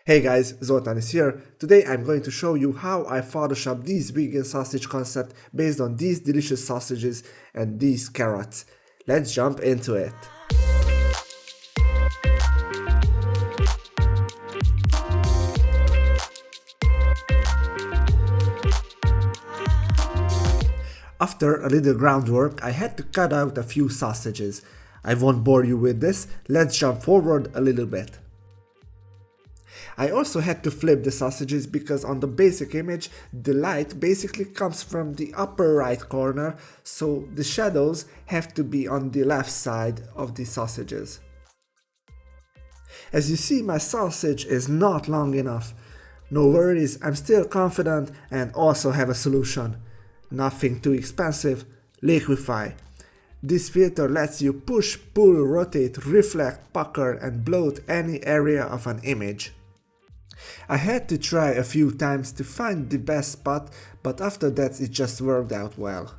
Hey guys, Zoltan is here. Today I'm going to show you how I photoshopped this vegan sausage concept based on these delicious sausages and these carrots. Let's jump into it. After a little groundwork, I had to cut out a few sausages. I won't bore you with this, let's jump forward a little bit. I also had to flip the sausages because on the basic image, the light basically comes from the upper right corner, so the shadows have to be on the left side of the sausages. As you see, my sausage is not long enough. No worries, I'm still confident and also have a solution. Nothing too expensive, liquify. This filter lets you push, pull, rotate, reflect, pucker and bloat any area of an image. I had to try a few times to find the best spot, but after that it just worked out well.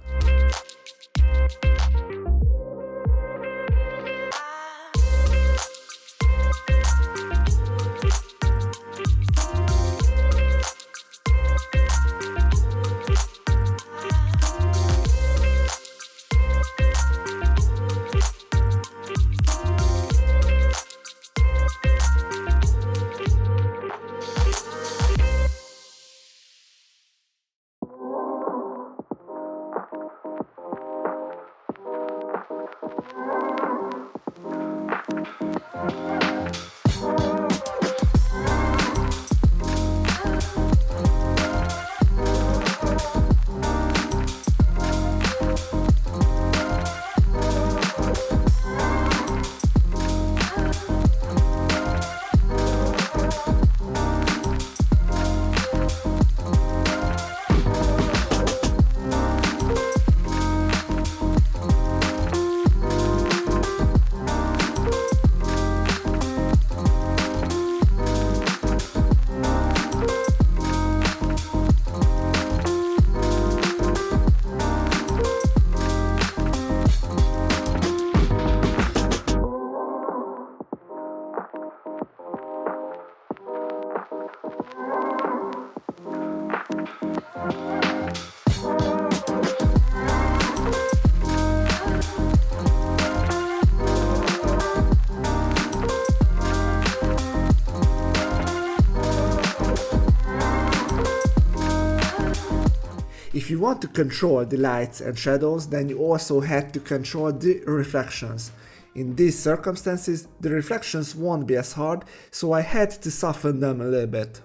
If you want to control the lights and shadows, then you also had to control the reflections. In these circumstances, the reflections won't be as hard, so I had to soften them a little bit.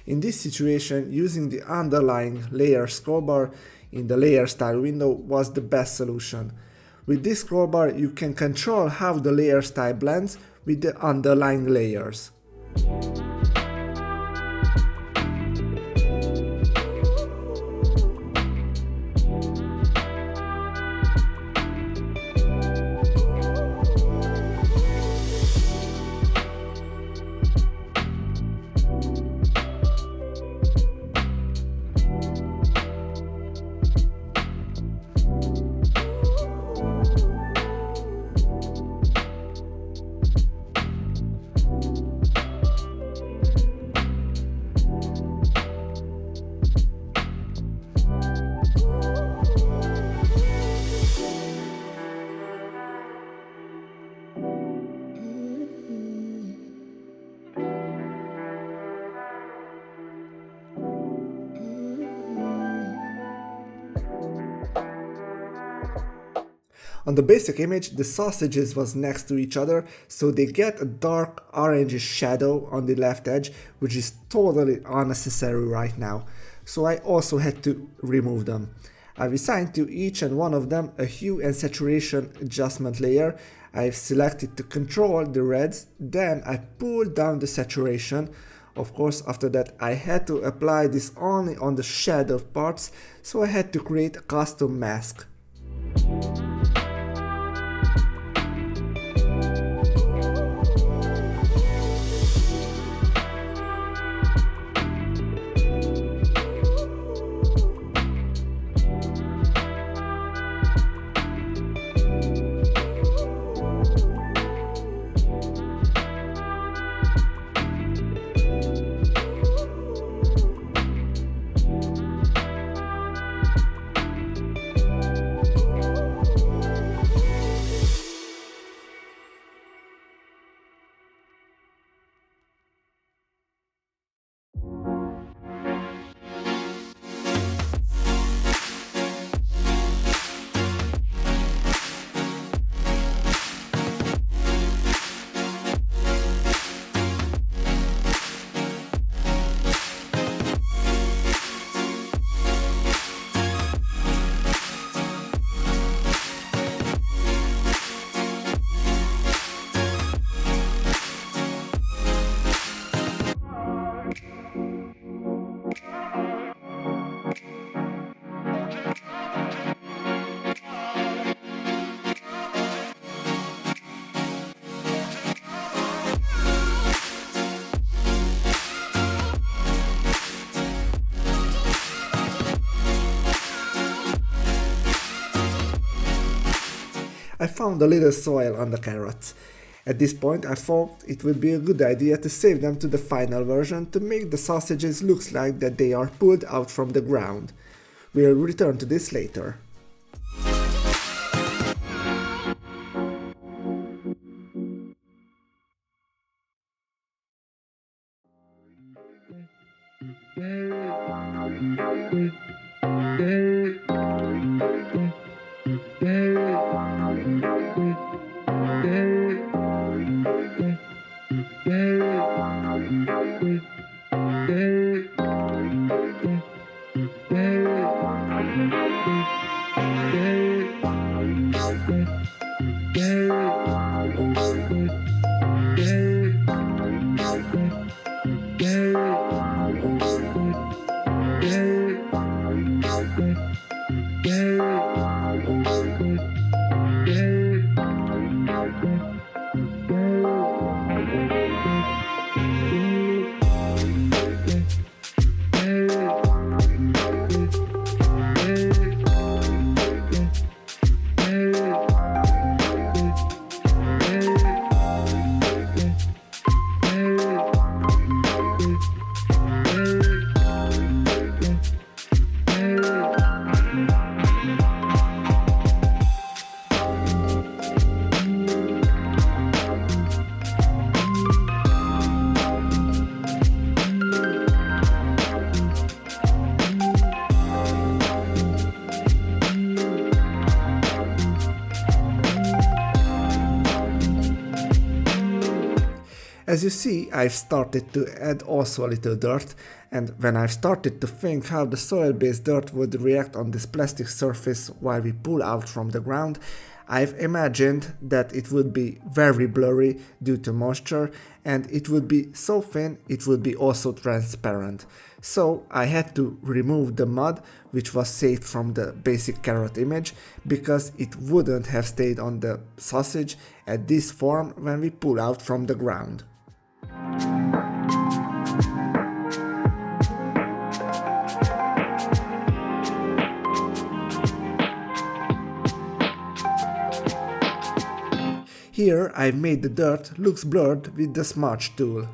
In this situation, using the underlying layer scrollbar in the layer style window was the best solution. With this scrollbar, you can control how the layer style blends with the underlying layers. On the basic image, the sausages was next to each other, so they get a dark orangish shadow on the left edge, which is totally unnecessary right now. So I also had to remove them. I've assigned to each and one of them a hue and saturation adjustment layer. I've selected to control the reds, then I pulled down the saturation. Of course, after that I had to apply this only on the shadow parts, so I had to create a custom mask. I found a little soil on the carrots. At this point I thought it would be a good idea to save them to the final version to make the sausages look like that they are pulled out from the ground. We'll return to this later. As you see, I've started to add also a little dirt, and when I've started to think how the soil-based dirt would react on this plastic surface while we pull out from the ground, I've imagined that it would be very blurry due to moisture, and it would be so thin it would be also transparent. So I had to remove the mud which was saved from the basic carrot image, because it wouldn't have stayed on the sausage at this form when we pull out from the ground. Here I've made the dirt looks blurred with the smudge tool.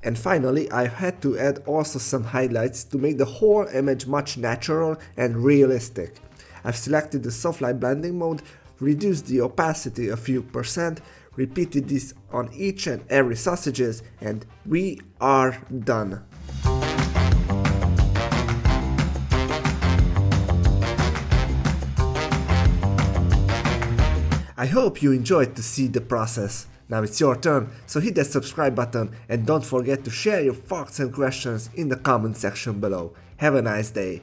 And finally, I've had to add also some highlights to make the whole image much natural and realistic. I've selected the soft light blending mode, reduced the opacity a few %, repeated this on each and every sausages, and we are done. I hope you enjoyed to see the process. Now it's your turn, so hit that subscribe button and don't forget to share your thoughts and questions in the comment section below. Have a nice day!